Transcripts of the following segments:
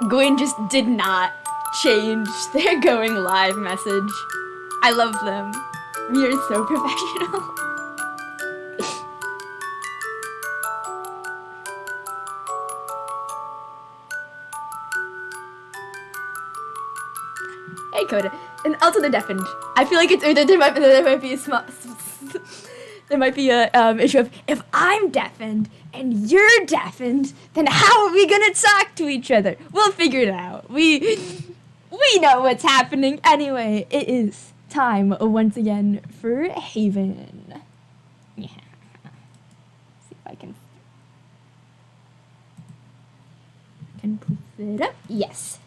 Gawain just did not change their going live message. I love them. We are so professional. Hey, Coda. And also the deafened. I feel like there might be a small... There might be a issue of, if I'm deafened and you're deafened, then how are we gonna talk to each other? We'll figure it out. We know what's happening. Anyway, it is time once again for Haven. Yeah. See if I can poof it up. Yes.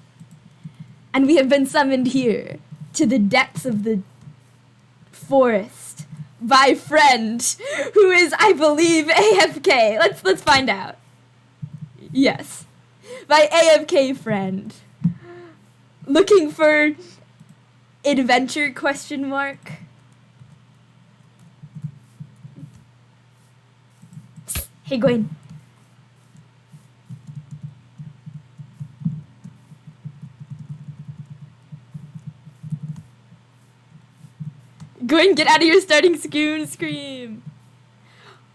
And we have been summoned here to the depths of the forest by friend, who is, I believe, AFK. Let's find out. Yes. My AFK friend. Looking for adventure, question mark? Hey, Gawain. Gawain, get out of your starting scream.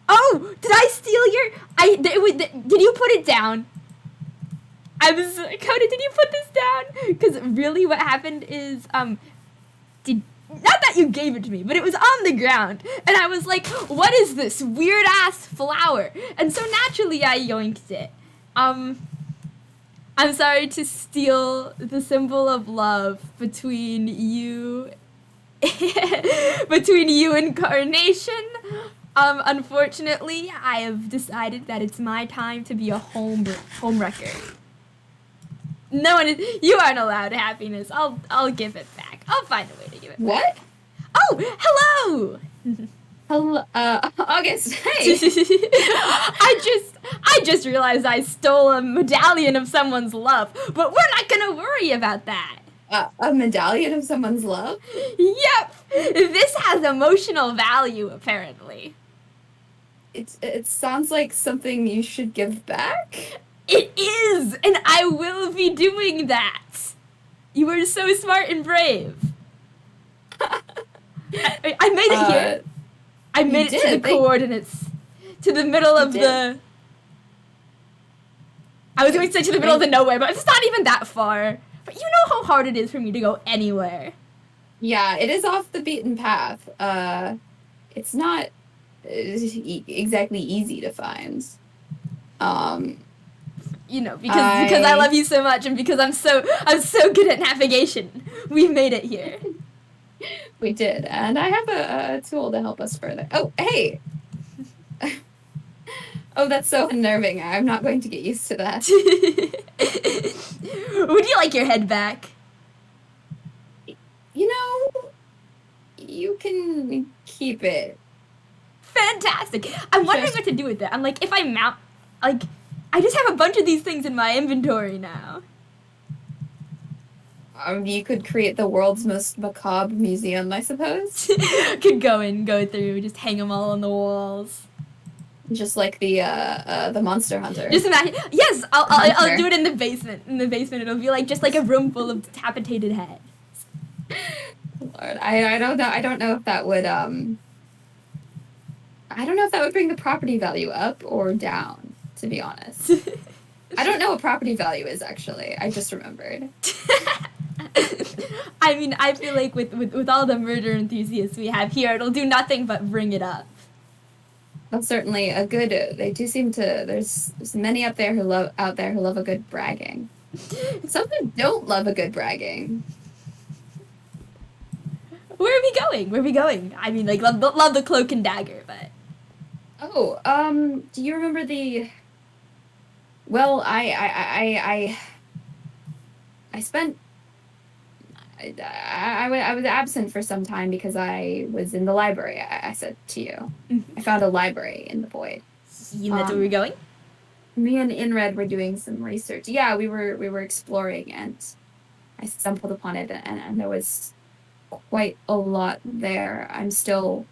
Oh, did I steal your... did you put it down? Coda, did you put this down? Because really what happened is, not that you gave it to me, but it was on the ground. And I was like, what is this weird-ass flower? And so naturally I yoinked it. I'm sorry to steal the symbol of love between you and Carnation. Unfortunately, I have decided that it's my time to be a home wrecker. No one is, you aren't allowed happiness. I'll give it back. I'll find a way to give it back. What? Oh, hello! Hello, August, hey! I just realized I stole a medallion of someone's love, but we're not gonna worry about that. A medallion of someone's love? Yep! This has emotional value, apparently. It sounds like something you should give back? It is! And I will be doing that! You are so smart and brave. I made it here. I made it to the coordinates. To the middle of the... I was going to say to the middle of the nowhere, but it's not even that far. But you know how hard it is for me to go anywhere. Yeah, it is off the beaten path. It's not exactly easy to find. You know, because I love you so much, and because I'm so good at navigation, we made it here. We did, and I have a tool to help us further. Oh, hey! Oh, that's so unnerving. I'm not going to get used to that. Would you like your head back? You know, you can keep it. Fantastic. I'm wondering what to do with it. I'm like, if I mount, like, I just have a bunch of these things in my inventory now. You could create the world's most macabre museum, I suppose. Could go through, just hang them all on the walls. Just like the Monster Hunter. Just imagine. Yes, I'll do it in the basement. In the basement, it'll be like just like a room full of decapitated heads. Lord, I don't know. I don't know if that would I don't know if that would bring the property value up or down. To be honest, I don't know what property value is actually. I just remembered. I mean, I feel like with all the murder enthusiasts we have here, it'll do nothing but bring it up. That's certainly a good. They do seem to. There's many out there who love a good bragging. Some who don't love a good bragging. Where are we going? Where are we going? I mean, like love the cloak and dagger, but. Oh, do you remember the? Well, I spent. I was absent for some time because I was in the library. I said to you, I found a library in the void. And that's where we're going. Me and InRed were doing some research. Yeah, we were exploring, and I stumbled upon it, and there was quite a lot there. I'm still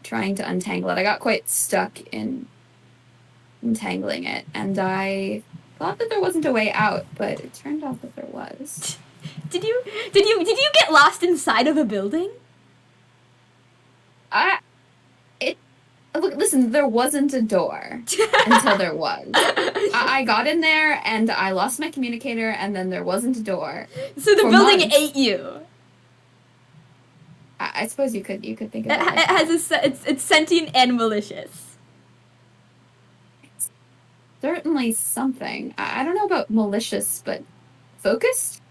trying to untangle it. I got quite stuck in entangling it, and I thought that there wasn't a way out, but it turned out that there was. Did you get lost inside of a building? Look, listen, there wasn't a door until there was. I got in there and I lost my communicator, and then there wasn't a door. So the building ate you. I suppose you could think of it. It has it's sentient and malicious. It's certainly something. I don't know about malicious, but focused?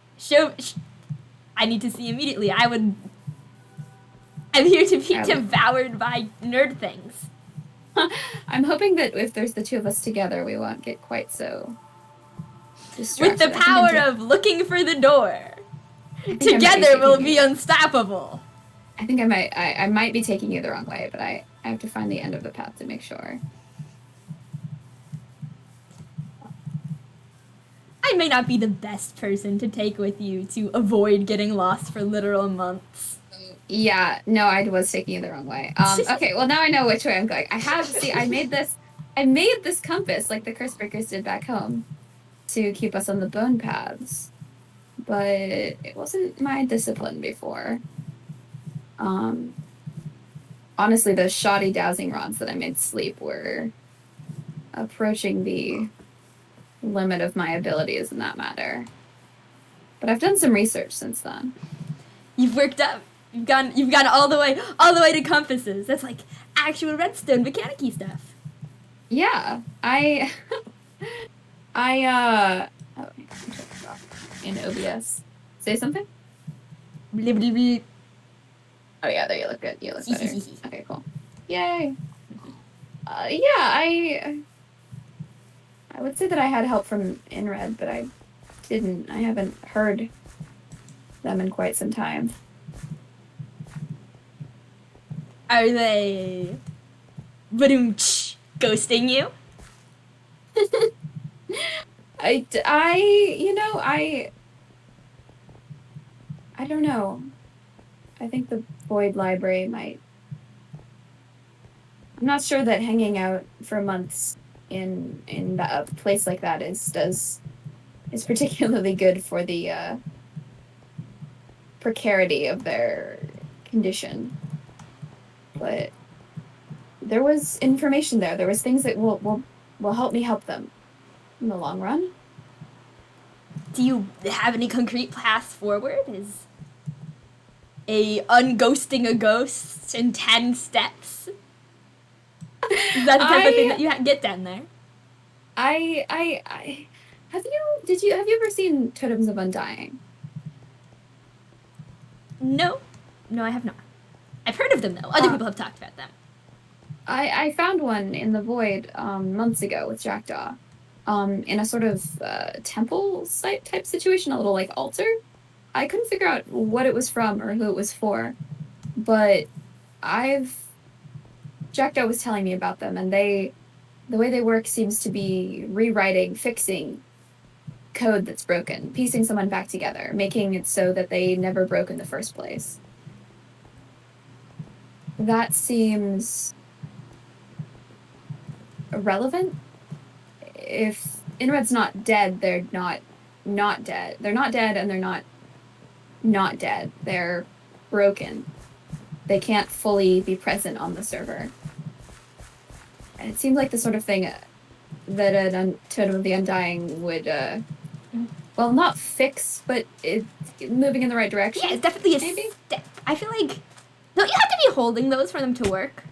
I need to see immediately. I'm here to be devoured by nerd things. I'm hoping that if there's the two of us together, we won't get quite so distracted. With the power of looking for the door. Together we'll be unstoppable. I think I might be taking you the wrong way, but I have to find the end of the path to make sure. I may not be the best person to take with you to avoid getting lost for literal months. Yeah, no, I was taking you the wrong way. Okay, well now I know which way I'm going. I made this compass like the curse breakers did back home to keep us on the bone paths, but it wasn't my discipline before. Honestly, those shoddy dowsing rods that I made sleep were approaching the limit of my abilities in that matter. But I've done some research since then. You've worked up. You've gone all the way to compasses. That's like actual redstone mechanic-y stuff. Yeah, in OBS. Say something? Blah, blah, blah. Oh yeah, there you look good. You look better. Okay, cool. Yay. Yeah, I would say that I had help from InRed, but I didn't. I haven't heard them in quite some time. Are they ghosting you? I don't know. I think the Void Library might. I'm not sure that hanging out for months in a place like that is particularly good for the precarity of their condition. But there was information there. There was things that will help me help them in the long run. Do you have any concrete paths forward? Is a unghosting a ghost in 10 steps? Is that the type of thing that you get down there? Have you ever seen Totems of Undying? No, I have not. I've heard of them though. Other people have talked about them. I found one in the void months ago with Jackdaw, in a sort of temple site type situation, a little like altar. I couldn't figure out what it was from or who it was for, but Jackdaw was telling me about them, and the way they work seems to be fixing code that's broken, piecing someone back together, making it so that they never broke in the first place. That seems irrelevant. If InRed's not dead, they're not dead. They're not dead, and they're not dead. They're broken. They can't fully be present on the server. And it seems like the sort of thing that a Totem of the Undying would, well, not fix, but it's moving in the right direction. Yeah, it's definitely a step. I feel like, don't you have to be holding those for them to work?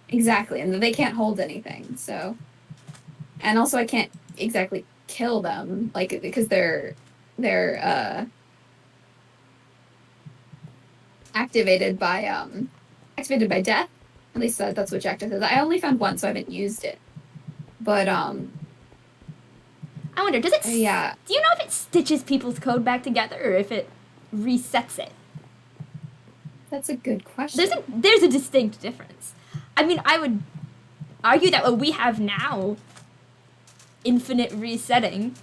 Exactly, and they can't hold anything, so. And also I can't exactly kill them, like, because they're activated by death. At least that's what Jack says. I only found one, so I haven't used it. But I wonder, does it? Yeah. Do you know if it stitches people's code back together or if it resets it? That's a good question. There's a distinct difference. I mean, I would argue that what we have now, infinite resetting,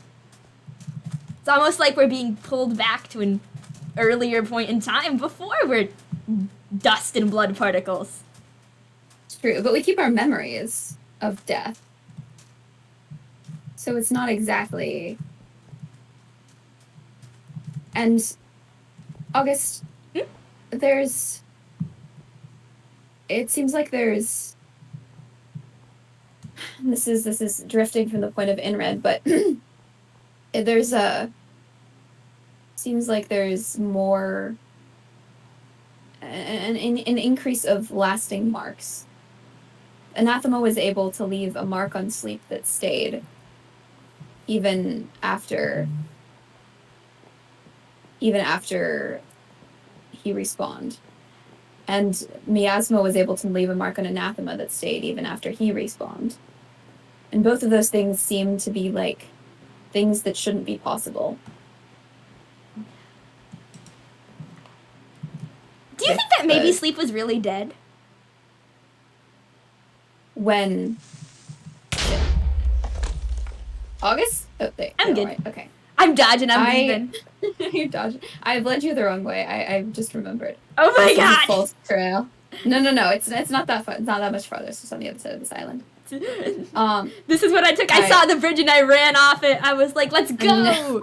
it's almost like we're being pulled back to an earlier point in time before we're dust and blood particles. It's true, but we keep our memories of death. So it's not exactly. And August, there's. It seems like there's. This is drifting from the point of InRed, but there's a. Seems like there's more. An increase of lasting marks. Anathema was able to leave a mark on Sleep that stayed even after he respawned. And Miasma was able to leave a mark on Anathema that stayed even after he respawned. And both of those things seem to be like things that shouldn't be possible. Do you think that maybe Sleep was really dead? When? August? Oh, I'm good. Right. Okay. I'm dodging, I'm leaving. You're dodging. I've led you the wrong way. I just remembered. Oh my god! False trail. No. It's not that far. It's not that much farther. It's just on the other side of this island. This is what I took. I saw the bridge and I ran off it. I was like, let's go! No.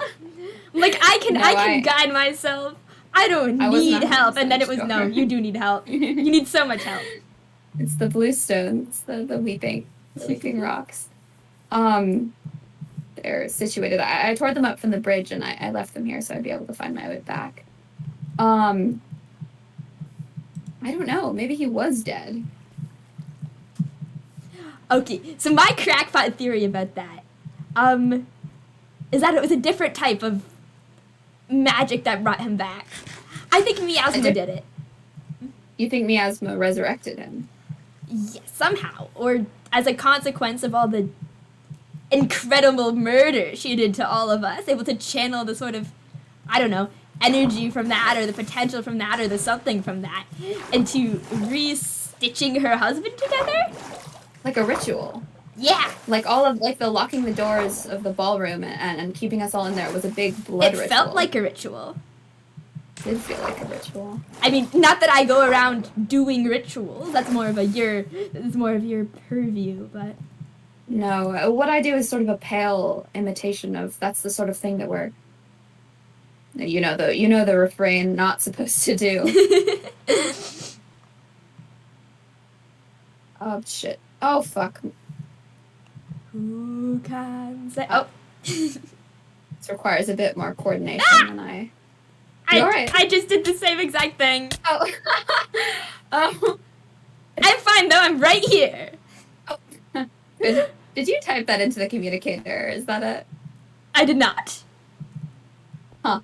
Like, I can guide myself. I don't need help. And then it was, no, you do need help. You need so much help. It's the blue stones, the weeping rocks. They're situated. I tore them up from the bridge and I left them here so I'd be able to find my way back. I don't know. Maybe he was dead. Okay, so my crackpot theory about that, is that it was a different type of magic that brought him back. I think Miasma did it. You think Miasma resurrected him? Yes, somehow. Or as a consequence of all the incredible murder she did to all of us, able to channel the sort of, I don't know, energy from that, or the potential from that, or the something from that, into re-stitching her husband together? Like a ritual. Yeah. Like all of, like the locking the doors of the ballroom and keeping us all in there was a big blood ritual. It felt like a ritual. It did feel like a ritual. I mean, not that I go around doing rituals. That's more of your purview, but... No, what I do is sort of a pale imitation of, that's the sort of thing that we're, you know the refrain, not supposed to do. Oh, shit. Oh, fuck. Who can say... Oh. This requires a bit more coordination than I... I just did the same exact thing. Oh. Oh. I'm fine, though. I'm right here. Oh. Did you type that into the communicator? Is that it? I did not. Huh.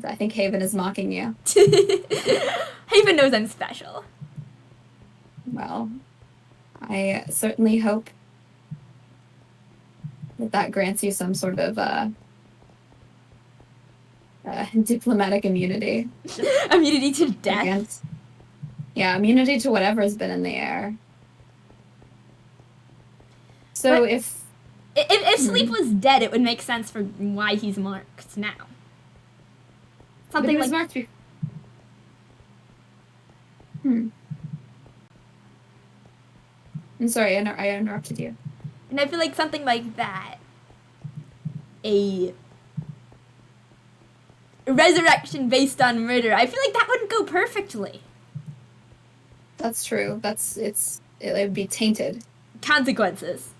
I think Haven is mocking you. Haven knows I'm special. Well, I certainly hope that grants you some sort of diplomatic immunity. Immunity to death? Immunity to whatever's been in the air. So but if Sleep was dead, it would make sense for why he's marked now. Something but he was marked I'm sorry, I interrupted you. And I feel like something like that, a resurrection based on murder, I feel like that wouldn't go perfectly. That's true. It would be tainted. Consequences.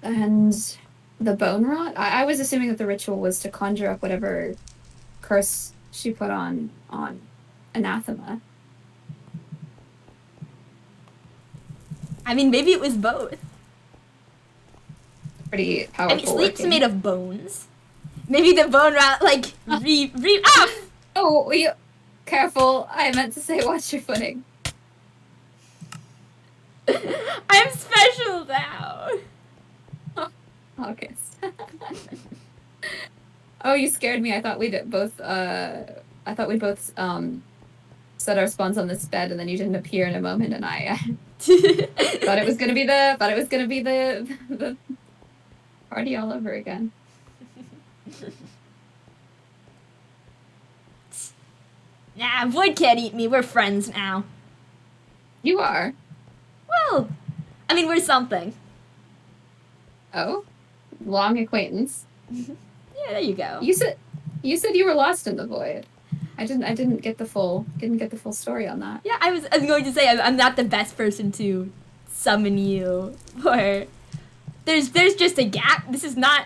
And the bone rot? I was assuming that the ritual was to conjure up whatever curse she put on Anathema. I mean, maybe it was both. Pretty powerful. I mean, Sleep's made of bones. Maybe the bone rot, like, off! Oh, careful. I meant to say watch your footing. I'm special now. August. Oh, you scared me. I thought we'd both set our spawns on this bed, and then you didn't appear in a moment, and I thought it was gonna be the party all over again. Nah, Void can't eat me. We're friends now. You are. Well, I mean, we're something. Oh, long acquaintance. Yeah, there you go. You said you were lost in the void. I didn't get the full story on that. Yeah, I was going to say I'm not the best person to summon you, or there's just a gap. This is not.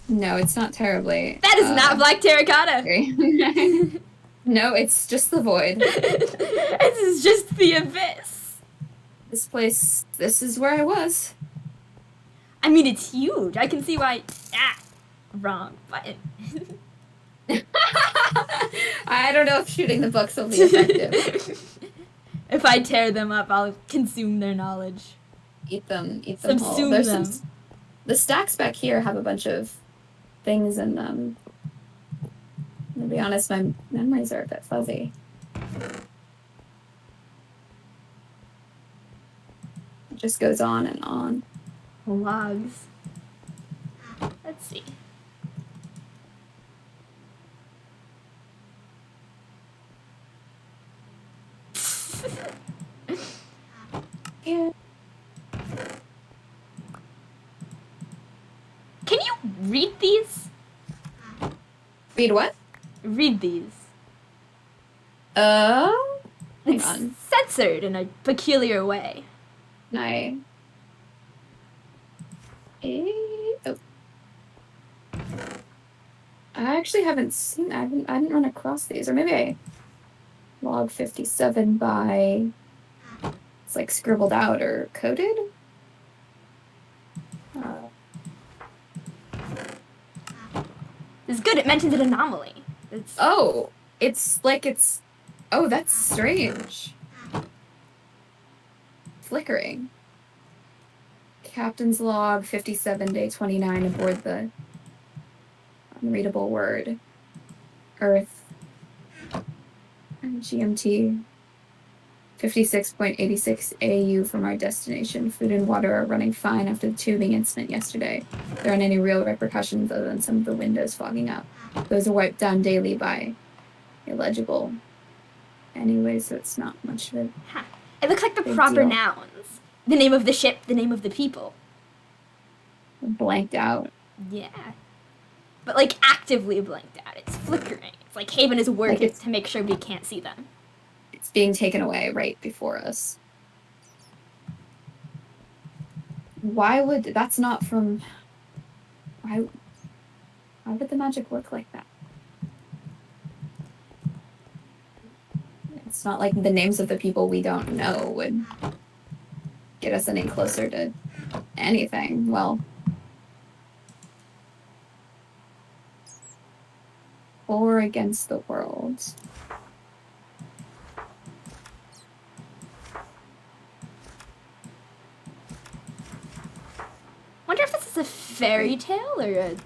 No, it's not terribly. That is not black terracotta. No, it's just the void. This is just the abyss. This place. This is where I was. I mean, it's huge. I can see why. Wrong button. I don't know if shooting the books will be effective. If I tear them up, I'll consume their knowledge. Eat them whole. Subsume There's them. The stacks back here have a bunch of things in them. To be honest, my memories are a bit fuzzy. It just goes on and on. Logs. Let's see. Yeah. Can you read these? Read what? Read these. Hang It's on. censored in a peculiar way. I actually haven't seen. I didn't run across these, or maybe I log 57 by. It's like scribbled out or coded. It's good. It mentions an anomaly. It's Oh, Oh, that's strange. Flickering. Captain's log 57, day 29 aboard the unreadable word. Earth. And GMT 56.86 AU from our destination. Food and water are running fine after the tubing incident yesterday. There aren't any real repercussions other than some of the windows fogging up. Those are wiped down daily by illegible. Anyway, so it's not much of it. It looks like the Big proper deal. nouns. The name of the ship, the name of the people. Blanked out. Yeah. But like actively blanked out. It's flickering. It's like Haven is working it's- to make sure we can't see them. It's being taken away right before us. Why would that's not from why would the magic work like that? It's not like the names of the people we don't know would get us any closer to anything. Well, or against the world. Wonder if this is a fairy tale or a.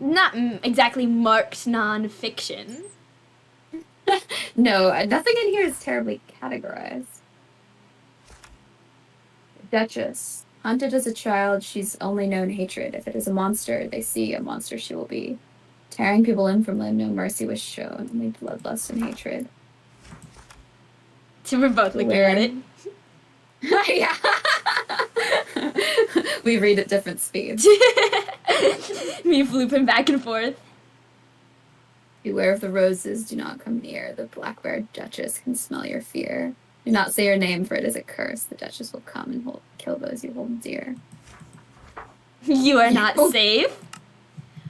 Not exactly marked non-fiction. No, nothing in here is terribly categorized. Duchess. Hunted as a child, she's only known hatred. If it is a monster, they see a monster she will be. Tearing people limb from limb, no mercy was shown, only bloodlust and hatred. So we're both looking at it. Yeah. We read at different speeds. Me flooping back and forth. Beware of the roses, do not come near. The black-bearded Duchess can smell your fear. Do not say your name, for it is a curse. The Duchess will come and kill those you hold dear. You are not safe.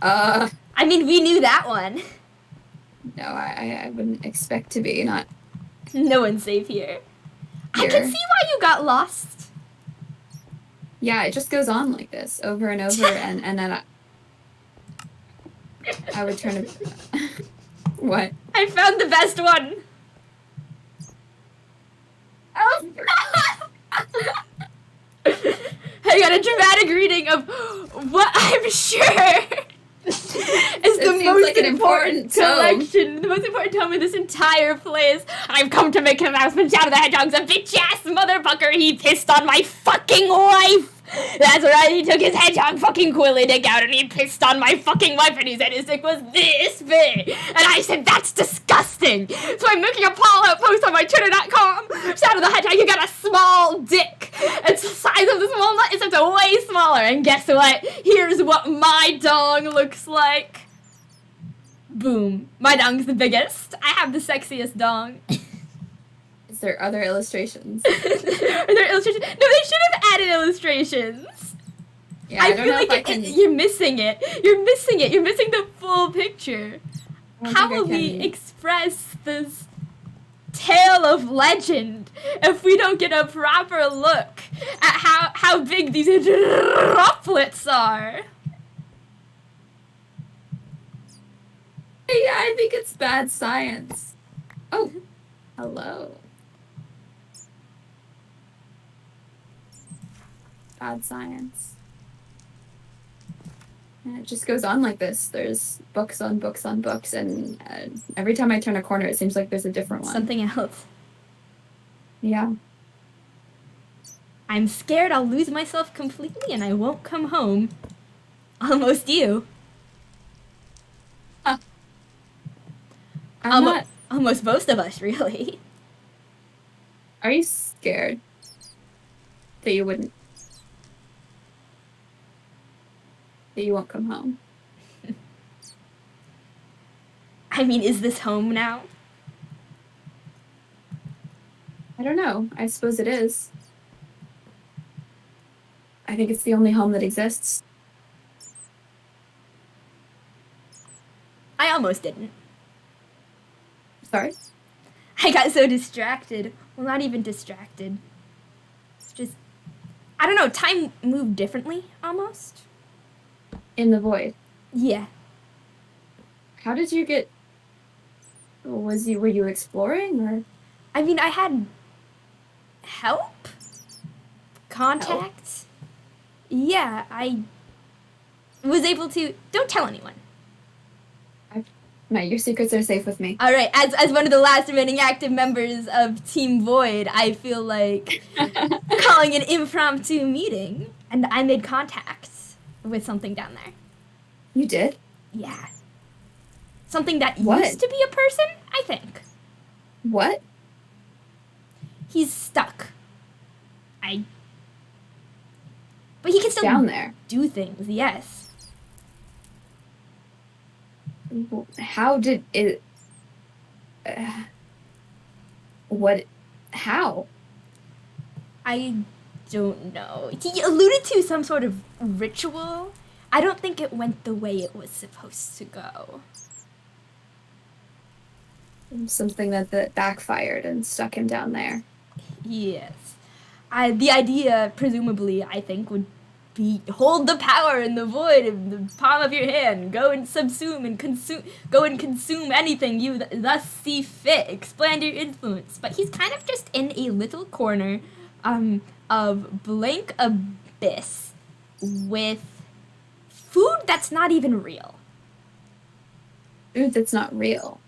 I I mean, we knew that one. No, I wouldn't expect to be, not No one's safe here. I here. can see why you got lost. Yeah, it just goes on like this, over and over, and then I would turn it... What? I found the best one. Oh, I got a dramatic reading of what I'm sure is the seems most like an important tome. collection, the most important tome in this entire place. I've come to make an announcement. Shadow the Hedgehog's a bitch-ass motherfucker. He pissed on my fucking wife. That's right, he took his hedgehog fucking Quilly dick out and he pissed on my fucking wife and he said his dick was this big. And I said, that's disgusting. So I'm making a call-out post on my Twitter.com. Shout out to the hedgehog, you got a small dick. It's the size of the small nut, it's way smaller. And guess what? Here's what my dong looks like. Boom. My dong's the biggest. I have the sexiest dong. Is there other illustrations? Are there illustrations? No, they should have added illustrations. Yeah, I don't feel know like if I can. you're missing it. You're missing it. You're missing the full picture. I don't How think I will we can. express this tale of legend if we don't get a proper look at how big these droplets are? Yeah, I think it's bad science. Oh, hello. Bad science. And it just goes on like this. There's books on books on books, and every time I turn a corner, it seems like there's a different one. Something else. Yeah. I'm scared I'll lose myself completely and I won't come home. Almost you. I'm not. Almost most of us, really. Are you scared that you wouldn't? That you won't come home? I mean, is this home now? I don't know. I suppose it is. I think it's the only home that exists. I almost didn't. Sorry? I got so distracted. Well, not even distracted. It's just, I don't know, time moved differently, almost. In the void. Yeah. How did you get... Were you exploring, or...? I mean, I had help? Contact? Yeah, I was able to... Don't tell anyone. No, your secrets are safe with me. All right, as one of the last remaining active members of Team Void, I feel like calling an impromptu meeting, and I made contacts with something down there. You did? Yeah. Something that What? used to be a person, I think. What? He's stuck. But he can still Down there. do things, yes. How did it... what... How? I don't know. He alluded to some sort of ritual. I don't think it went the way it was supposed to go. Something that backfired and stuck him down there. Yes. The idea, presumably, I think, would be hold the power in the void in the palm of your hand. Go and subsume and consume. Go and consume anything you thus see fit. Expand your influence. But he's kind of just in a little corner, of blank abyss with food that's not even real. Food that's not real.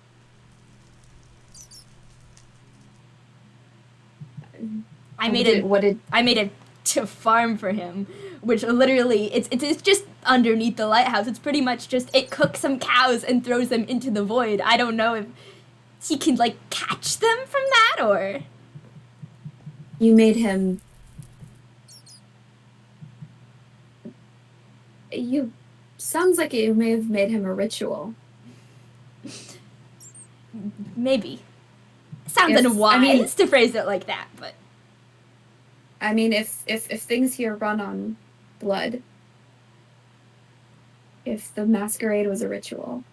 I made it to farm for him, which literally it's just underneath the lighthouse. It's pretty much just it cooks some cows and throws them into the void. I don't know if he can like catch them from that or You made him... You... Sounds like you may have made him a ritual. maybe. Sounds Yes, unwise I mean- to phrase it like that, but I mean, if things here run on blood, if the masquerade was a ritual,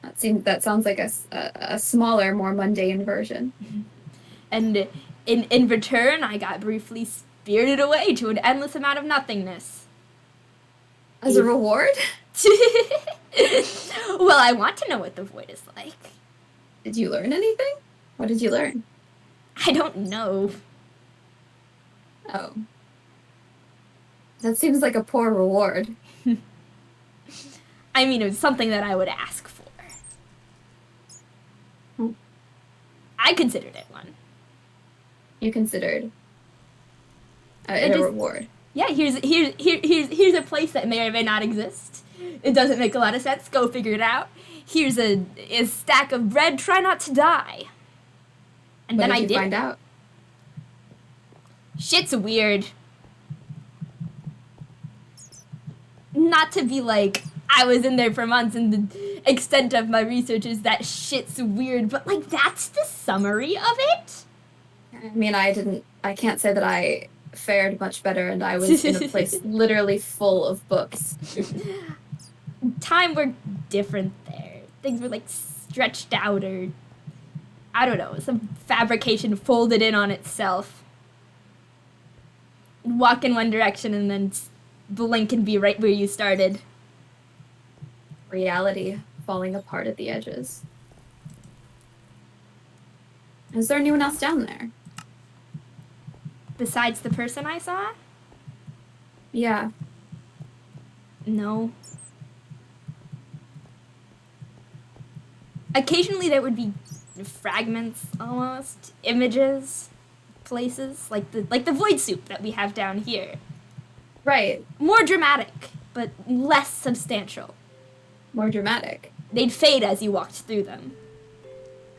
that sounds like a smaller, more mundane version. and in return I got briefly spirited away to an endless amount of nothingness. As a reward? Well, I want to know what the void is like. Did you learn anything? What did you learn? I don't know. Oh. That seems like a poor reward. I mean, it was something that I would ask for. Hmm. I considered it one. You considered It it a just- reward. Yeah, here's a place that may or may not exist. It doesn't make a lot of sense. Go figure it out. Here's a stack of bread. Try not to die. And What then did I you did. find out? Shit's weird. Not to be like, I was in there for months and the extent of my research is that shit's weird, but like that's the summary of it? I mean, I can't say that I fared much better, and I was in a place literally full of books. Time were different there. Things were like stretched out or, I don't know, some fabrication folded in on itself. Walk in one direction and then blink and be right where you started. Reality falling apart at the edges. Is there anyone else down there? Besides the person I saw? Yeah. No. Occasionally there would be fragments, almost, images, places, like the void soup that we have down here. Right. More dramatic, but less substantial. More dramatic. They'd fade as you walked through them.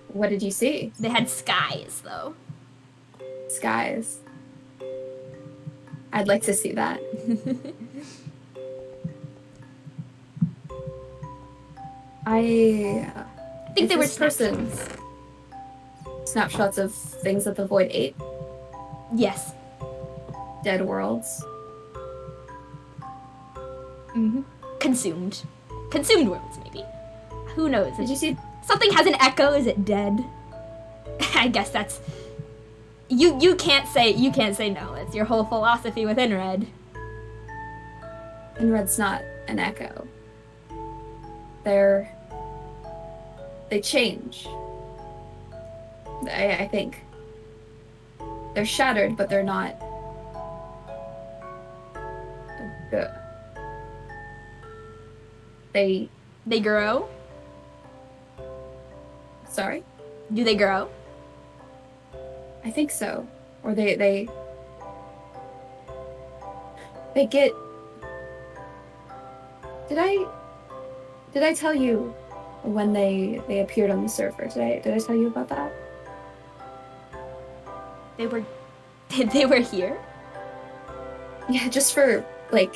What did you see? They had skies, though. Skies. I'd like to see that. I think they were persons. Snapshots of things that the void ate. Yes. Dead worlds. Mm-hmm. Consumed worlds, maybe. Who knows? Did you see? Something has an echo. Is it dead? I guess that's. You can't say no. It's your whole philosophy with InRed. InRed's not an echo. They change. I think. They're shattered, but they're not. They grow? Sorry? Do they grow? I think so. Or they get. Did I tell you when they appeared on the server? Did I tell you about that? They were here? Yeah, just for like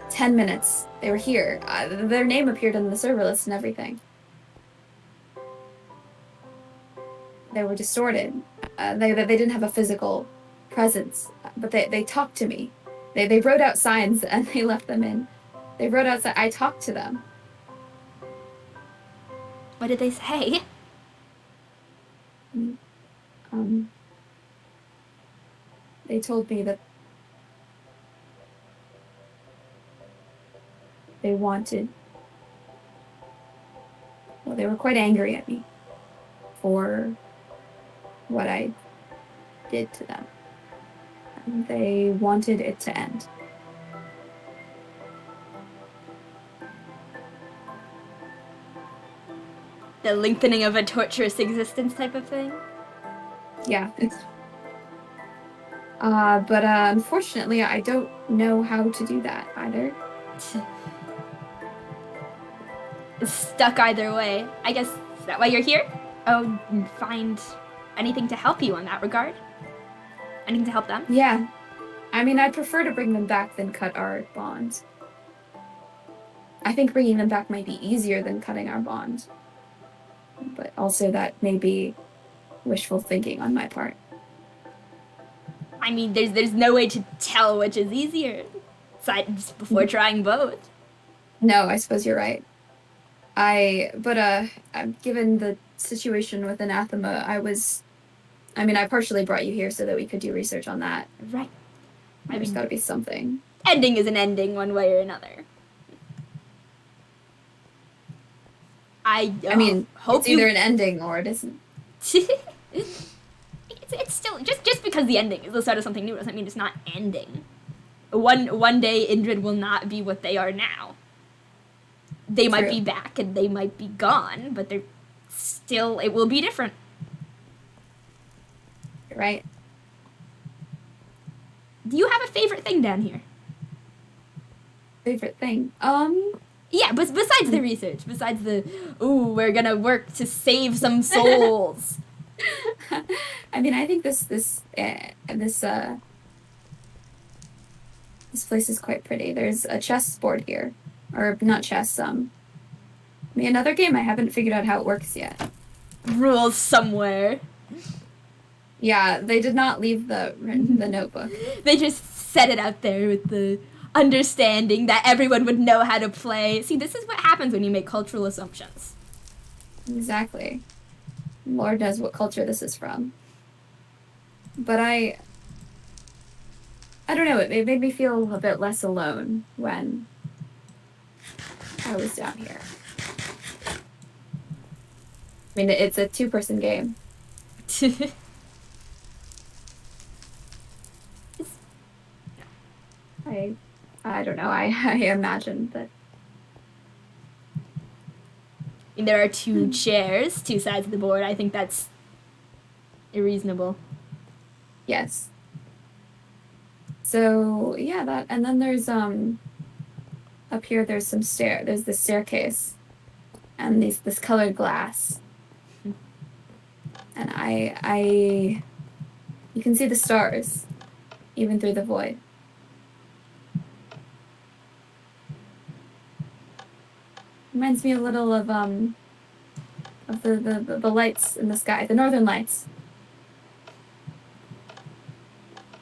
10 minutes. They were here. Their name appeared on the server list and everything. They were distorted. They didn't have a physical presence, but they talked to me. They wrote out signs and they left them in. They wrote out I talked to them. What did they say? They told me that they wanted. Well, they were quite angry at me for what I did to them. And they wanted it to end. The lengthening of a torturous existence type of thing? Yeah. But unfortunately, I don't know how to do that either. Stuck either way. I guess, is that why you're here? Oh, find anything to help you in that regard? Anything to help them? Yeah. I mean, I'd prefer to bring them back than cut our bond. I think bringing them back might be easier than cutting our bond. But also that may be wishful thinking on my part. I mean, there's no way to tell which is easier, just before trying both. No, I suppose you're right. Given the situation with Anathema, I partially brought you here so that we could do research on that. Right. There's gotta be something. Ending is an ending one way or another. I mean, hope it's either an ending or it isn't. It's still just because the ending is the start of something new doesn't mean it's not ending. One day InRed will not be what they are now. They might be back and they might be gone, but they're still. It will be different. You're right. do you have a favorite thing down here? Favorite thing? Yeah, but besides the research, besides the, ooh, we're gonna work to save some souls. I mean, I think this place is quite pretty. There's a chess board here, or not chess. I mean, another game I haven't figured out how it works yet. Rules somewhere. Yeah, they did not leave the notebook. They just set it out there with the understanding that everyone would know how to play. See, this is what happens when you make cultural assumptions. Exactly. Lord knows what culture this is from. But I don't know, it made me feel a bit less alone when I was down here. I mean, it's a two-person game. I don't know, I imagine that. And there are two chairs, two sides of the board. I think that's reasonable. Yes. So yeah, that, and then there's up here there's there's this staircase and this colored glass. And you can see the stars even through the void. Reminds me a little of the lights in the sky, the northern lights.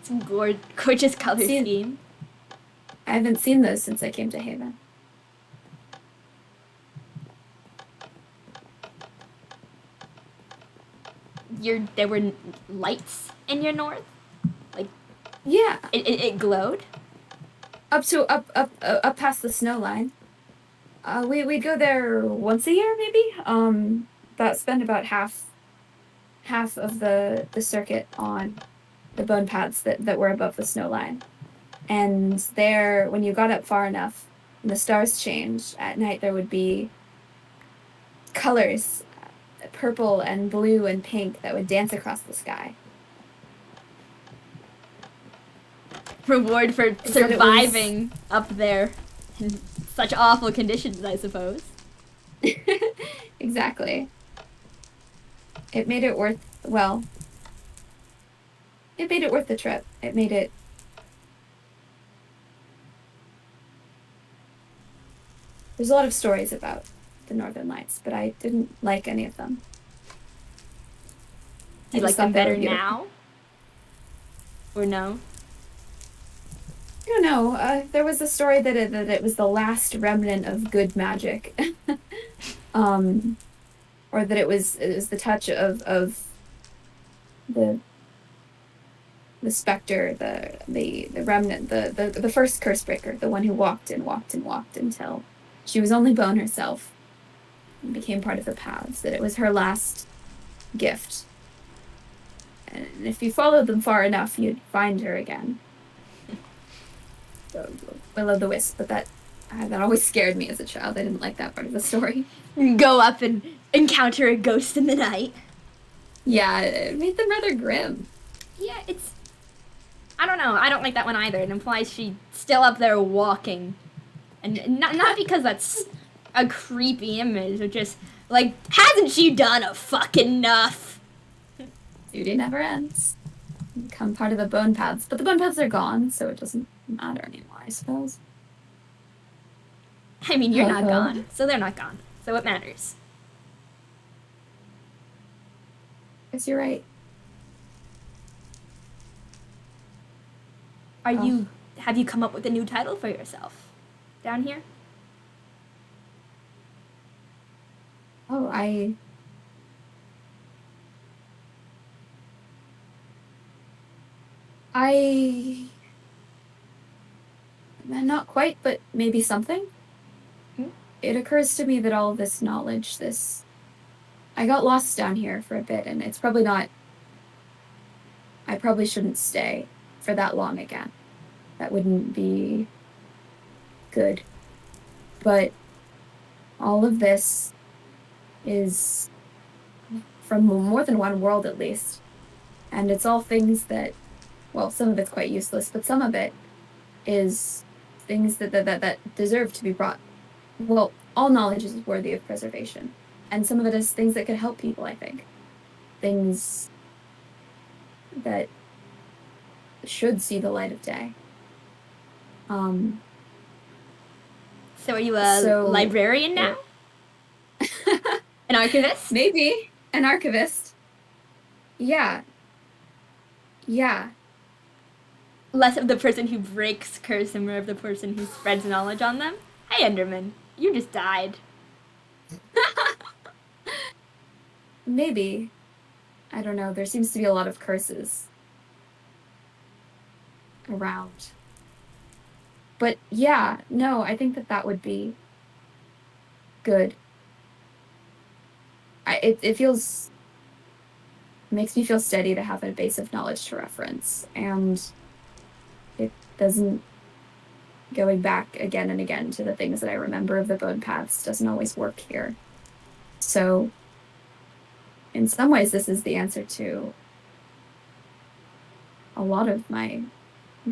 Some gorgeous color scheme. I haven't seen those since I came to Haven. There were lights in your north? Like, yeah. It glowed? Up past the snow line. We go there once a year, maybe. But spend about half of the circuit on the bone paths that were above the snow line. And there, when you got up far enough, and the stars changed at night, there would be colors, purple and blue and pink, that would dance across the sky. Reward for surviving up there in such awful conditions, I suppose. Exactly. It made it worth, well, it made it worth the trip. It made it... There's a lot of stories about the Northern Lights, but I didn't like any of them. Do you like them better now? Or no? I don't know. There was a story that it was the last remnant of good magic. Or that it was the touch of the specter, the remnant, the first curse breaker, the one who walked and walked and walked until she was only bone herself and became part of the paths, that it was her last gift. And if you followed them far enough, you'd find her again. So, Will-o'-the-Wisp, but that always scared me as a child. I didn't like that part of the story. Go up and encounter a ghost in the night. Yeah, it made them rather grim. Yeah, I don't know. I don't like that one either. It implies she's still up there walking. And not because that's a creepy image, but just, like, hasn't she done a fucking enough? Duty never ends. You become part of the bone paths. But the bone paths are gone, so it doesn't matter anymore, I suppose. I mean, you're not gone, so they're not gone. So what matters? Guess you're right. Have you come up with a new title for yourself down here? Oh, not quite, but maybe something. It occurs to me that all this knowledge, I got lost down here for a bit, and it's probably not... I probably shouldn't stay for that long again. That wouldn't be good. But all of this is from more than one world, at least. And it's all things that well, some of it's quite useless, but some of it is things that deserve to be brought. Well, all knowledge is worthy of preservation, and some of it is things that could help people. I think things that should see the light of day. So are you a librarian now? An archivist? Maybe an archivist. Yeah. Yeah. Less of the person who breaks curse and more of the person who spreads knowledge on them? Hey, Enderman, you just died. Maybe. I don't know. There seems to be a lot of curses around. But yeah, no, I think that would be good. It makes me feel steady to have a base of knowledge to reference, and it doesn't, going back again and again to the things that I remember of the bone paths doesn't always work here. So in some ways, this is the answer to a lot of my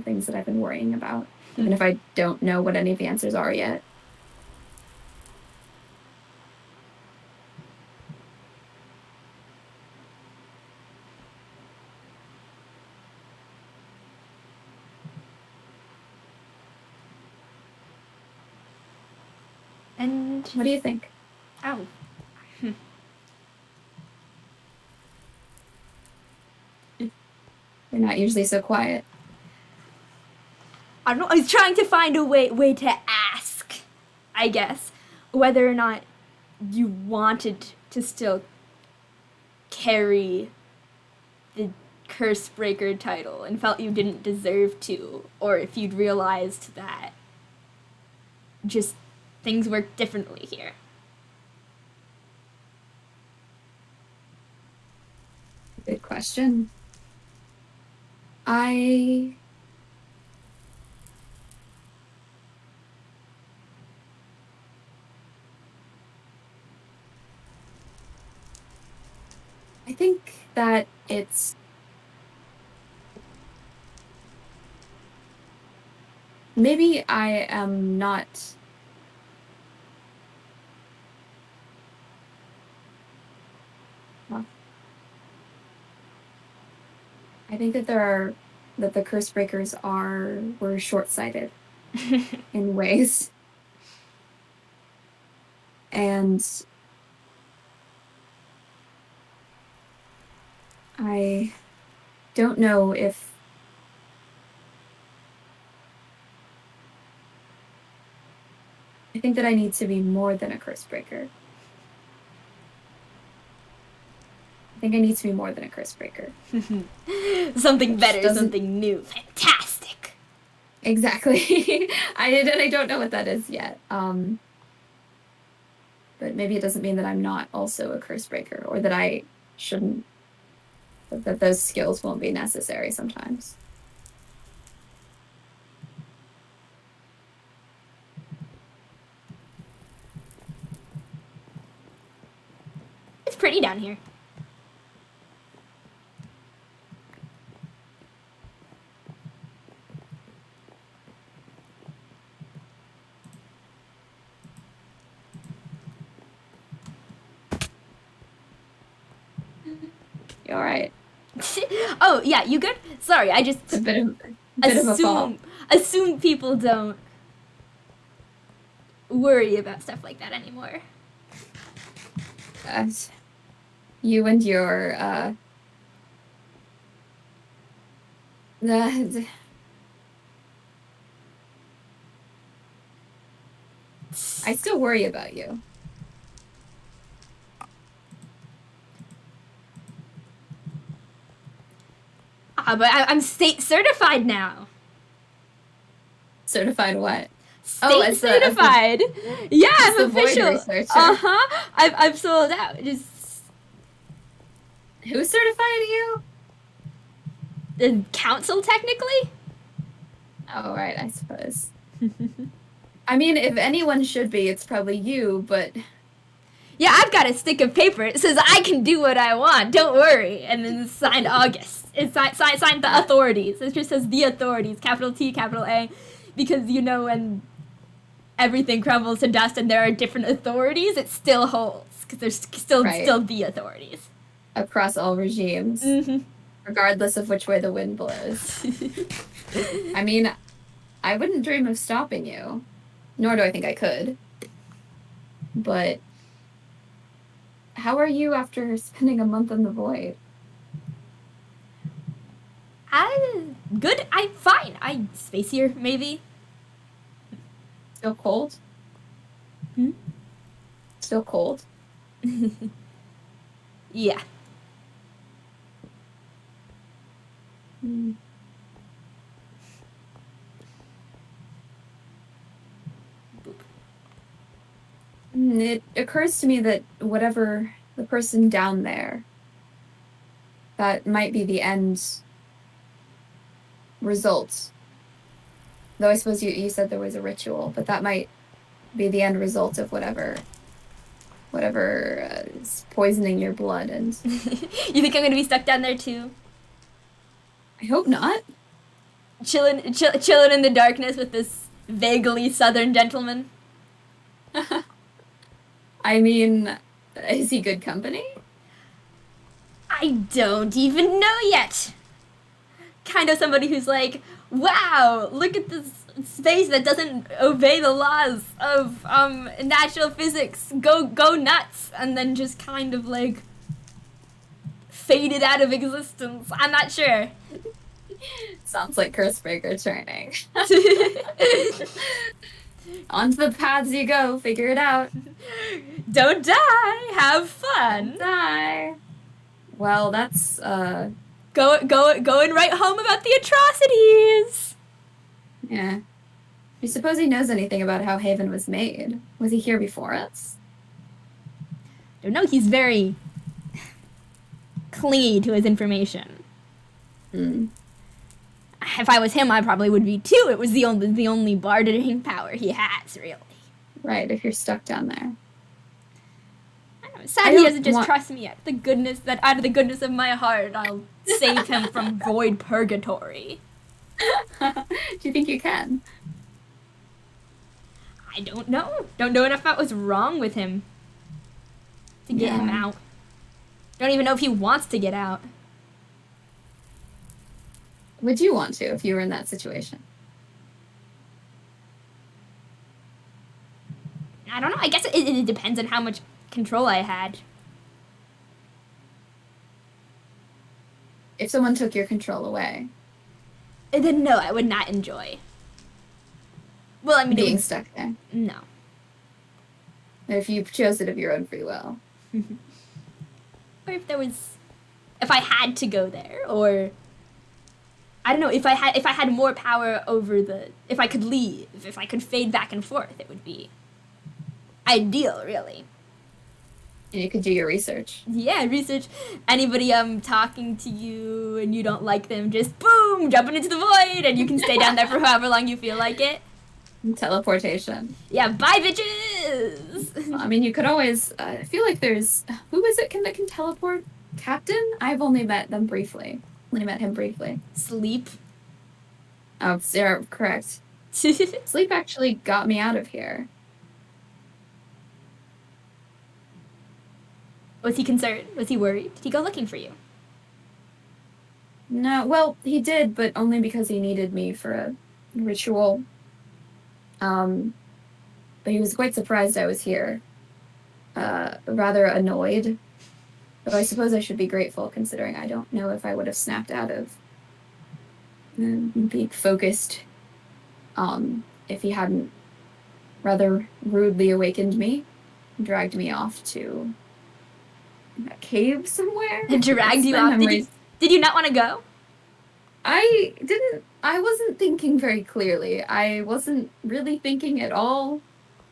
things that I've been worrying about, even if I don't know what any of the answers are yet. And what do you think? Oh. You're not usually so quiet. I don't know. I was trying to find a way to ask, I guess, whether or not you wanted to still carry the Curse Breaker title and felt you didn't deserve to, or if you'd realized that just things work differently here. Good question. I think that it's maybe I am not I think that the curse breakers were short-sighted in ways. And I don't know if I think that I need to be more than a curse breaker. I think I need to be more than a curse breaker. Something better, something new. Fantastic. Exactly. I don't know what that is yet. But maybe it doesn't mean that I'm not also a curse breaker, or that I shouldn't, that those skills won't be necessary sometimes. It's pretty down here. You all right? Oh, yeah, you good? Sorry, I just It's a bit of a fall. Assume people don't worry about stuff like that anymore. You and your I still worry about you. But I'm state certified now. Certified what? State certified. Yeah, I'm official. I've sold out. Just who certified you? The council, technically. Oh, right, I suppose. I mean, if anyone should be, it's probably you, but Yeah, I've got a stick of paper. It says I can do what I want. Don't worry. And then it's signed August. It's signed the authorities. It just says the authorities, capital T, capital A, because you know when everything crumbles to dust and there are different authorities, it still holds because there's still the authorities across all regimes, regardless of which way the wind blows. I mean, I wouldn't dream of stopping you, nor do I think I could. But how are you after spending a month in the void? I'm good. I'm fine. I'm spacier, maybe. Still cold? Still cold? Yeah. It occurs to me that whatever the person down there, that might be the end result. Though I suppose you said there was a ritual, but that might be the end result of whatever is poisoning your blood. And You think I'm gonna be stuck down there too? I hope not. Chilling in the darkness with this vaguely southern gentleman. I mean, is he good company? I don't even know yet. Kind of somebody who's like, wow, look at this space that doesn't obey the laws of natural physics. Go nuts, and then just kind of like faded out of existence. I'm not sure. Sounds like Cursebreaker turning. Onto the paths you go. Figure it out. Don't die. Have fun. Don't die. Well, that's Going right home about the atrocities. Yeah. Do you suppose he knows anything about how Haven was made? Was he here before us? Don't know. He's very clingy to his information. If I was him, I probably would be too. It was the only bartering power he has, really. Right, if you're stuck down there. I know. Sad he doesn't just trust me out of the goodness of my heart, I'll save him from void purgatory. Do you think you can? I don't know. Don't know enough about what's wrong with him to get him out. Don't even know if he wants to get out. Would you want to if you were in that situation? I don't know. I guess it depends on how much control I had. If someone took your control away. Then no, I would not enjoy. Well, I mean, being stuck there. No. If you chose it of your own free will. Or if I had to go there, or I don't know, if I had more power over if I could leave, if I could fade back and forth, it would be ideal, really. And you could do your research. Yeah, research. Anybody talking to you and you don't like them, just boom, jumping into the void, and you can stay down there for however long you feel like it. Teleportation. Yeah, bye, bitches! I mean, you could always, I feel like there's, who is it that can teleport? Captain? I've only met them briefly. Only met him briefly. Sleep. Oh, Sarah, correct. Sleep actually got me out of here. Was he concerned? Was he worried? Did he go looking for you? No, well, he did, but only because he needed me for a ritual. But he was quite surprised I was here. Rather annoyed. Though I suppose I should be grateful, considering I don't know if I would have snapped out of being focused, if he hadn't rather rudely awakened me, dragged me off to a cave somewhere. And dragged you off? Did you not want to go? I wasn't thinking very clearly. I wasn't really thinking at all.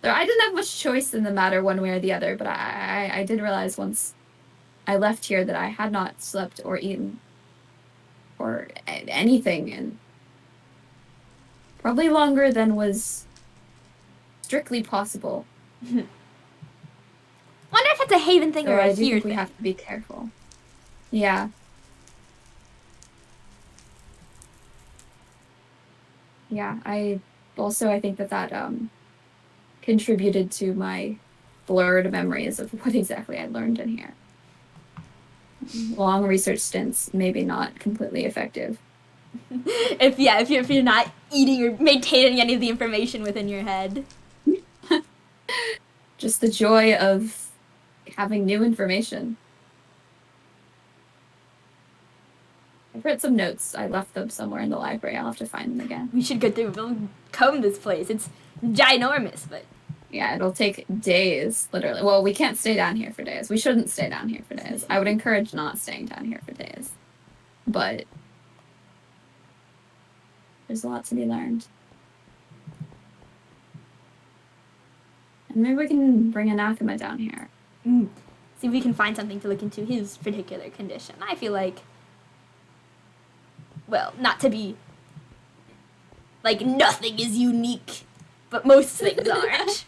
I didn't have much choice in the matter one way or the other, but I did realize once I left here that I had not slept or eaten or anything in probably longer than was strictly possible. Wonder if that's a Haven thing So or a I do here think we thing. have to be careful. Yeah. Yeah, I think that contributed to my blurred memories of what exactly I learned in here. Long research stints, maybe not completely effective. if you're not eating or maintaining any of the information within your head. Just the joy of having new information. I've read some notes. I left them somewhere in the library. I'll have to find them again. We should go through. We'll comb this place. It's ginormous, but Yeah, it'll take days, literally. Well, we can't stay down here for days. We shouldn't stay down here for days. I would encourage not staying down here for days. But there's a lot to be learned. And maybe we can bring Anathema down here. See if we can find something to look into his particular condition. I feel like, well, not to be like nothing is unique, but most things aren't.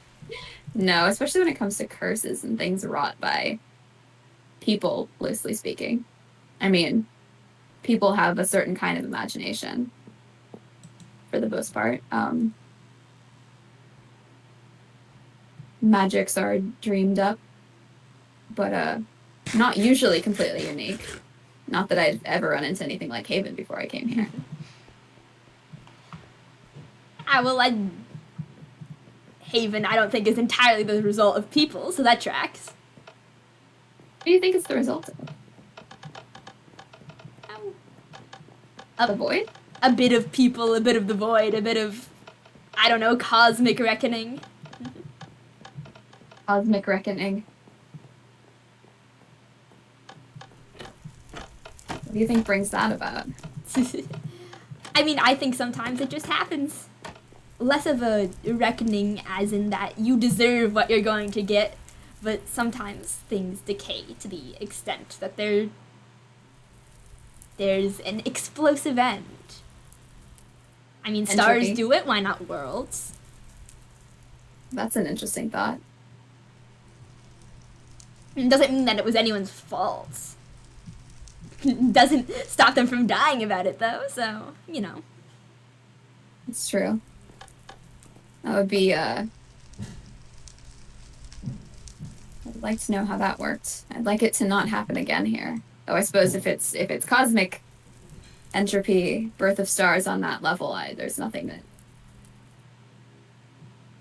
No, especially when it comes to curses and things wrought by people, loosely speaking. I mean, people have a certain kind of imagination for the most part. Magics are dreamed up, but not usually completely unique. Not that I'd ever run into anything like Haven before I came here. Haven, I don't think is entirely the result of people, so that tracks. What do you think it's the result of? The void? A bit of people, a bit of the void, a bit of, I don't know, cosmic reckoning. Cosmic reckoning. What do you think brings that about? I mean, I think sometimes it just happens. Less of a reckoning as in that you deserve what you're going to get, but sometimes things decay to the extent that there's an explosive end. I mean, stars Entropy. do it, why not worlds? That's an interesting thought. It doesn't mean that it was anyone's fault. Doesn't stop them from dying about it, though, so, you know. It's true. That would be, I'd like to know how that worked. I'd like it to not happen again here. Though I suppose if it's cosmic entropy, birth of stars on that level, there's nothing that...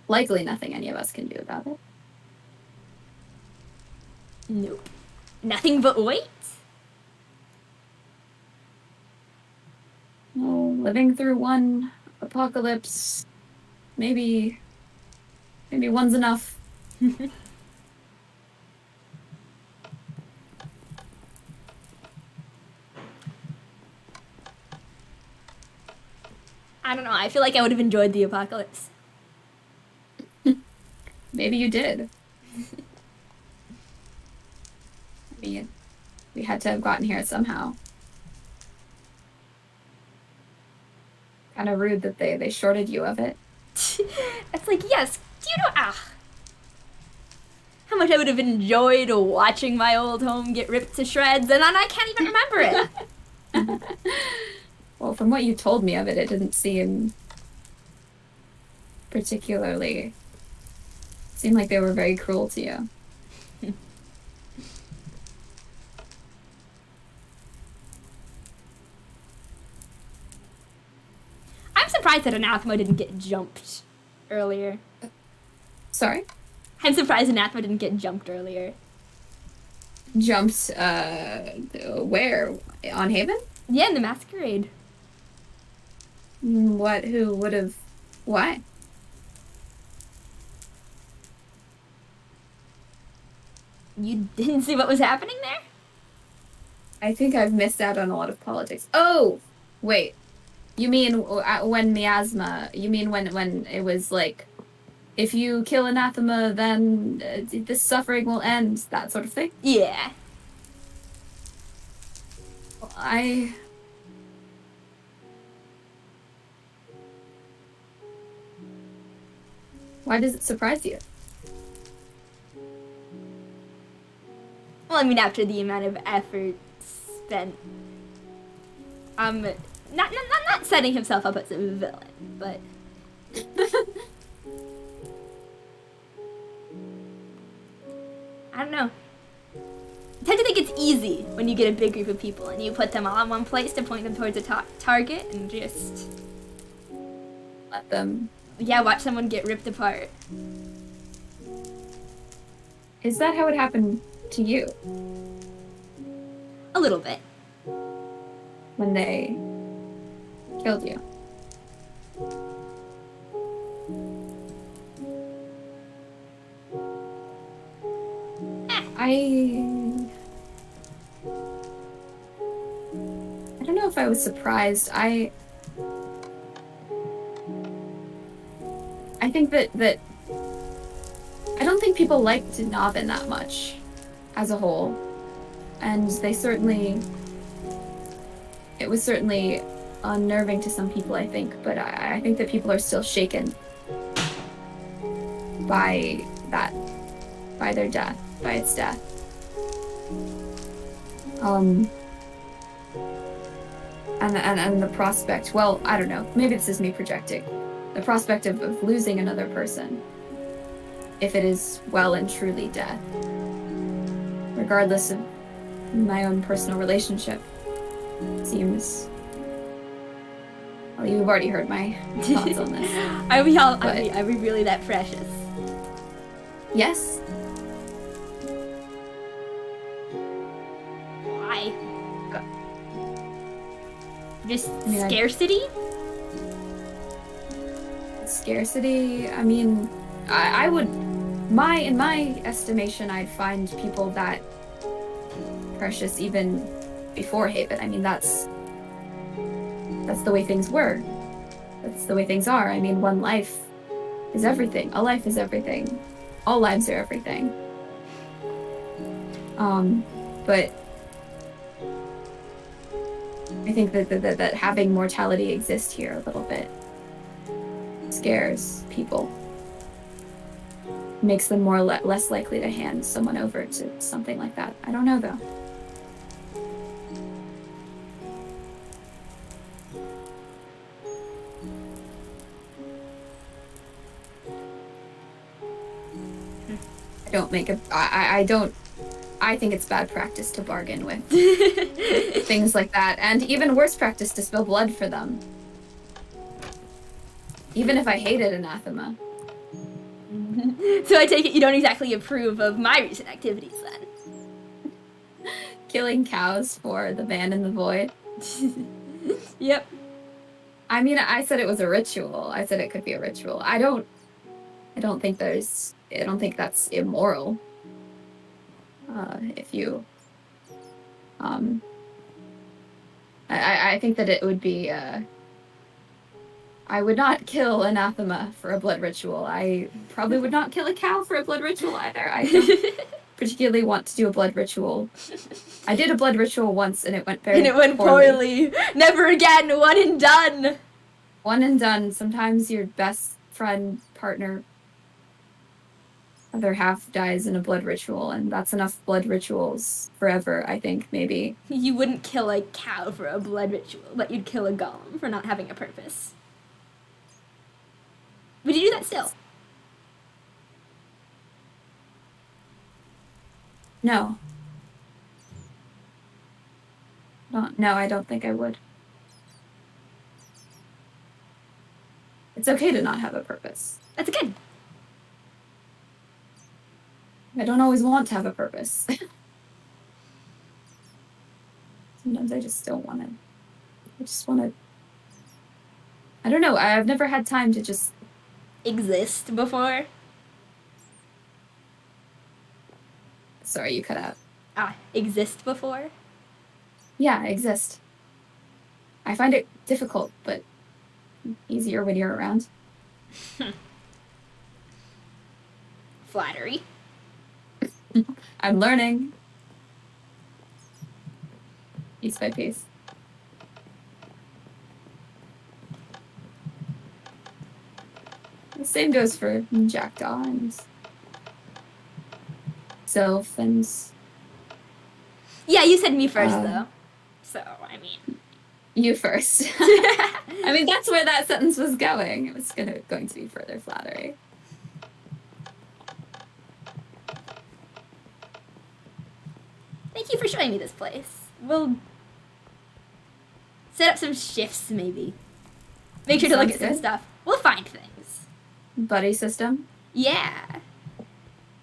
Likely nothing any of us can do about it. Nope. Nothing but wait. Oh, living through one apocalypse, maybe one's enough. I don't know, I feel like I would have enjoyed the apocalypse. Maybe you did. I mean, we had to have gotten here somehow. Kind of rude that they shorted you of it. It's like, yes, do you know how much I would have enjoyed watching my old home get ripped to shreds, and I can't even remember it. Well, from what you told me of it, it didn't seem particularly... seemed like they were very cruel to you. I'm surprised that Anathema didn't get jumped earlier. Sorry? I'm surprised Anathema didn't get jumped earlier. Jumped, where? On Haven? Yeah, in the masquerade. What? Who would have... Why? You didn't see what was happening there? I think I've missed out on a lot of politics. Oh! Wait. You mean when miasma... You mean when it was like... If you kill Anathema, then this suffering will end. That sort of thing? Yeah. Well, Why does it surprise you? Well, I mean, after the amount of effort spent, not setting himself up as a villain, but I don't know. I tend to think it's easy when you get a big group of people and you put them all in one place to point them towards a target and just Let them. yeah, watch someone get ripped apart. Is that how it happened to you A little bit. when they killed you? I don't know if I was surprised. I think that I don't think people liked Navin that much as a whole. And it was certainly unnerving to some people, I think, but I think that people are still shaken by its death. And the prospect, well, I don't know, maybe this is me projecting, the prospect of losing another person, if it is well and truly death, regardless of my own personal relationship, seems... Well, you've already heard my thoughts on this. Are we really that precious? Yes. Why? Just I mean, scarcity? Scarcity, I mean, I would... in my estimation, I'd find people that precious even before Haven. I mean, that's the way things were. That's the way things are. I mean, one life is everything. A life is everything. All lives are everything. But I think that having mortality exist here a little bit scares people. Makes them less likely to hand someone over to something like that. I don't know, though. I think it's bad practice to bargain with things like that, and even worse practice to spill blood for them. Even if I hated Anathema. So I take it you don't exactly approve of my recent activities then? Killing cows for the man in the void. Yep. I mean, I said it was a ritual. I said it could be a ritual. I don't think that's immoral. If you, I think that it would be, I would not kill Anathema for a blood ritual. I probably would not kill a cow for a blood ritual either. I don't particularly want to do a blood ritual. I did a blood ritual once and it went poorly. Never again. One and done. One and done. Sometimes your best friend, partner, other half dies in a blood ritual, and that's enough blood rituals forever, I think, maybe. You wouldn't kill a cow for a blood ritual, but you'd kill a golem for not having a purpose. Would you do that still? No. No, I don't think I would. It's okay to not have a purpose. That's good. I don't always want to have a purpose. Sometimes I just don't want to. I just want to... I don't know. I've never had time to just... exist before? Sorry, you cut out. Exist before? Yeah, exist. I find it difficult, but easier when you're around. Flattery. I'm learning. Piece by piece. The same goes for Jackdaw and Sylph and Yeah, you said me first, Um, though. So, I mean. You first. I mean, that's where that sentence was going. It was going to be further flattery. Thank you for showing me this place. We'll set up some shifts, maybe. Make sure to look Sounds at some good. stuff. We'll find things. Buddy system. Yeah.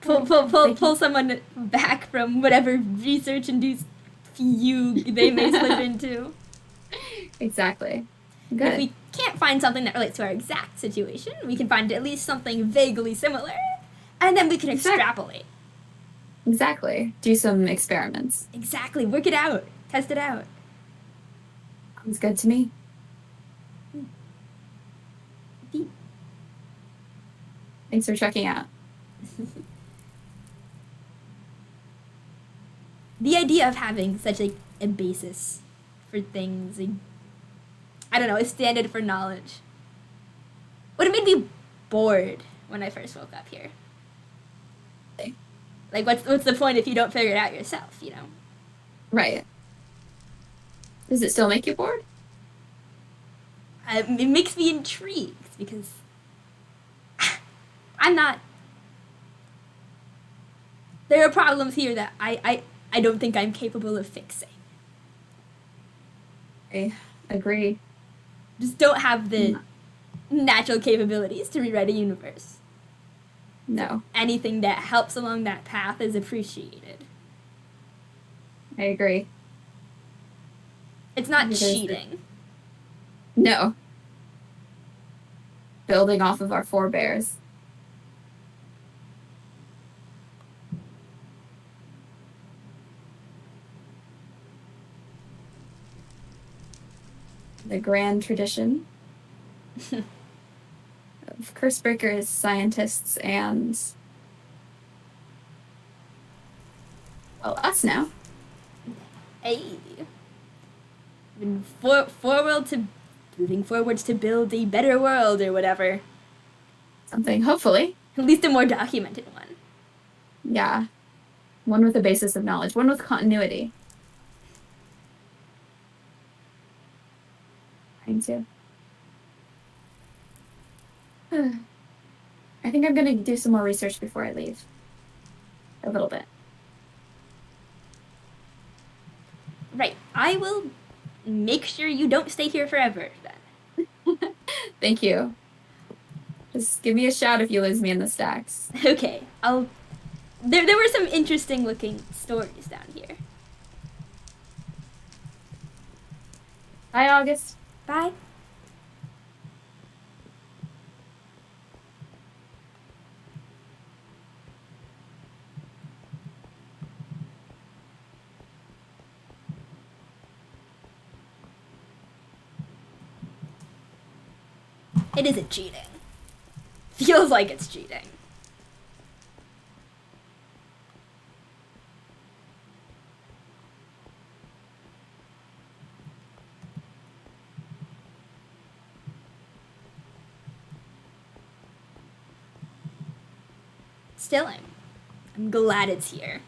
Thank you. Pull someone back from whatever research-induced fugue they may slip into. Exactly. If Good. we can't find something that relates to our exact situation, we can find at least something vaguely similar, and then we can extrapolate. Exactly. Do some experiments. Exactly. Work it out. Test it out. Sounds good to me. Deep. Thanks for checking out. The idea of having such a basis for things, I don't know, a standard for knowledge, would have made me bored when I first woke up here. Like, what's the point if you don't figure it out yourself, you know? Right. Does it still make you bored? It makes me intrigued because I'm not. There are problems here that I don't think I'm capable of fixing. I agree. Just don't have the natural capabilities to rewrite a universe. No, Anything that helps along that path is appreciated. I agree. It's not Because cheating. No. Building off of our forebears. The grand tradition of curse breakers, scientists, and well, us now. Hey. Moving forwards to build a better world or whatever. Something, hopefully. At least a more documented one. Yeah. One with a basis of knowledge, one with continuity. Trying to. I think I'm going to do some more research before I leave. A little bit. Right. I will make sure you don't stay here forever, then. Thank you. Just give me a shout if you lose me in the stacks. Okay. There were some interesting looking stories down here. Bye, August. Bye. It isn't cheating. Feels like it's cheating. Still, I'm glad it's here.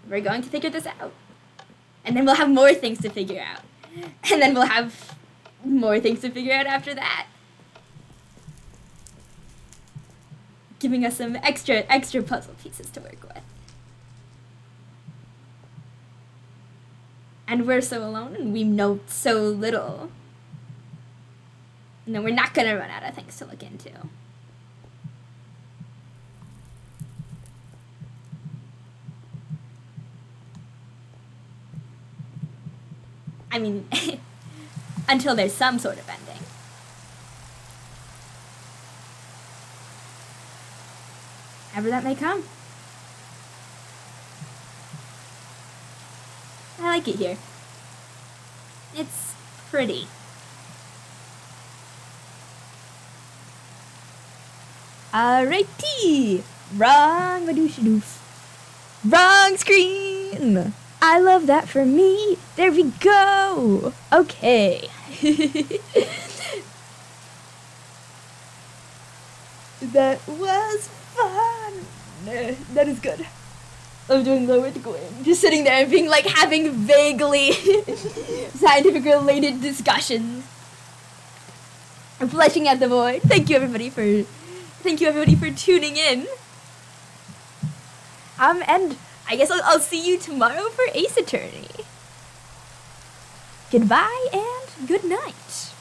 We're going to figure this out. And then we'll have more things to figure out. And then we'll have more things to figure out after that. Giving us some extra puzzle pieces to work with. And we're so alone and we know so little. No, we're not gonna run out of things to look into. I mean, until there's some sort of ending. However that may come. I like it here. It's pretty. Alrighty! Wrong Madooshadoof. Wrong screen! fine. I love that for me. There we go. Okay. That was fun. That is good. I'm doing low with Gawain. Just sitting there and being like having vaguely scientific related discussions. And fleshing out the void. Thank you everybody for tuning in. And I guess I'll see you tomorrow for Ace Attorney. Goodbye and good night.